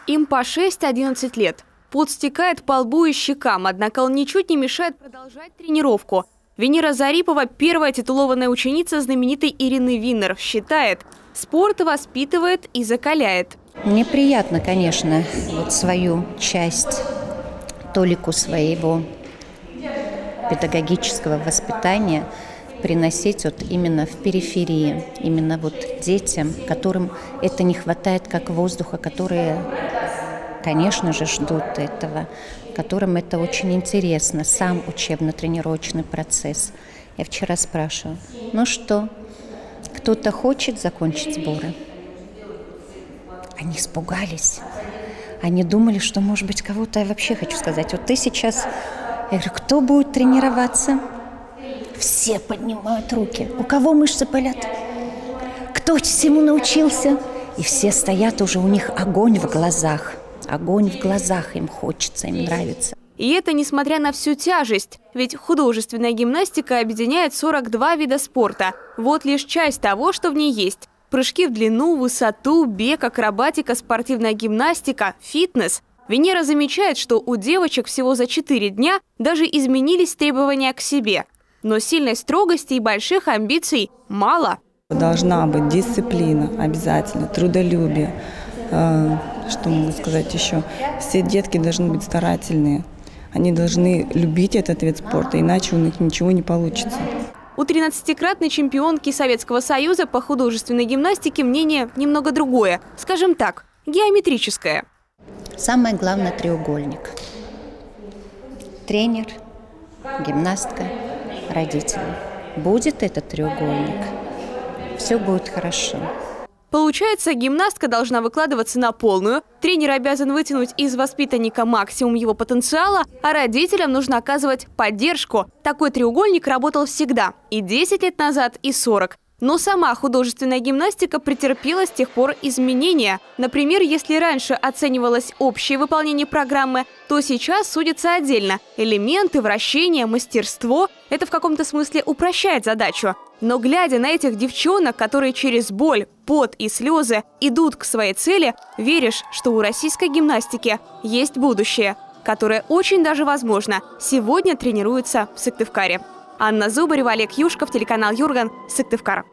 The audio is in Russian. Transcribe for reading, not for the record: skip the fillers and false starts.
Им по 6-11 лет. Пот стекает по лбу и щекам, однако он ничуть не мешает продолжать тренировку. Венера Зарипова, первая титулованная ученица знаменитой Ирины Виннер, считает, спорт воспитывает и закаляет. Мне приятно, конечно, вот свою часть, толику своего педагогического воспитания приносить вот именно в периферии, именно вот детям, которым это не хватает как воздуха, которые, конечно же, ждут этого, которым это очень интересно, сам учебно-тренировочный процесс. Я вчера спрашивала, ну что, кто-то хочет закончить сборы? Они испугались. Они думали, что, может быть, кого-то, я вообще хочу сказать, вот ты сейчас, я говорю, кто будет тренироваться? Все поднимают руки. У кого мышцы болят? Кто всему научился? И все стоят уже, у них огонь в глазах. Огонь в глазах, им хочется, им нравится. И это несмотря на всю тяжесть. Ведь художественная гимнастика объединяет 42 вида спорта. Вот лишь часть того, что в ней есть. Прыжки в длину, высоту, бег, акробатика, спортивная гимнастика, фитнес. Венера замечает, что у девочек всего за 4 дня даже изменились требования к себе. Но сильной строгости и больших амбиций мало. Должна быть дисциплина обязательно, трудолюбие. Что могу сказать еще? Все детки должны быть старательные. Они должны любить этот вид спорта, иначе у них ничего не получится. У 13-кратной чемпионки Советского Союза по художественной гимнастике мнение немного другое. Скажем так, геометрическое. Самое главное – треугольник. Тренер, гимнастка, родители. Будет этот треугольник, все будет хорошо. Получается, гимнастка должна выкладываться на полную, тренер обязан вытянуть из воспитанника максимум его потенциала, а родителям нужно оказывать поддержку. Такой треугольник работал всегда, и 10 лет назад, и 40. Но сама художественная гимнастика претерпела с тех пор изменения. Например, если раньше оценивалось общее выполнение программы, то сейчас судится отдельно. Элементы, вращения, мастерство – это в каком-то смысле упрощает задачу. Но глядя на этих девчонок, которые через боль, пот и слезы идут к своей цели, веришь, что у российской гимнастики есть будущее, которое очень даже возможно сегодня тренируется в Сыктывкаре. Анна Зубарева, Олег Юшков, телеканал Юрган, Сыктывкар.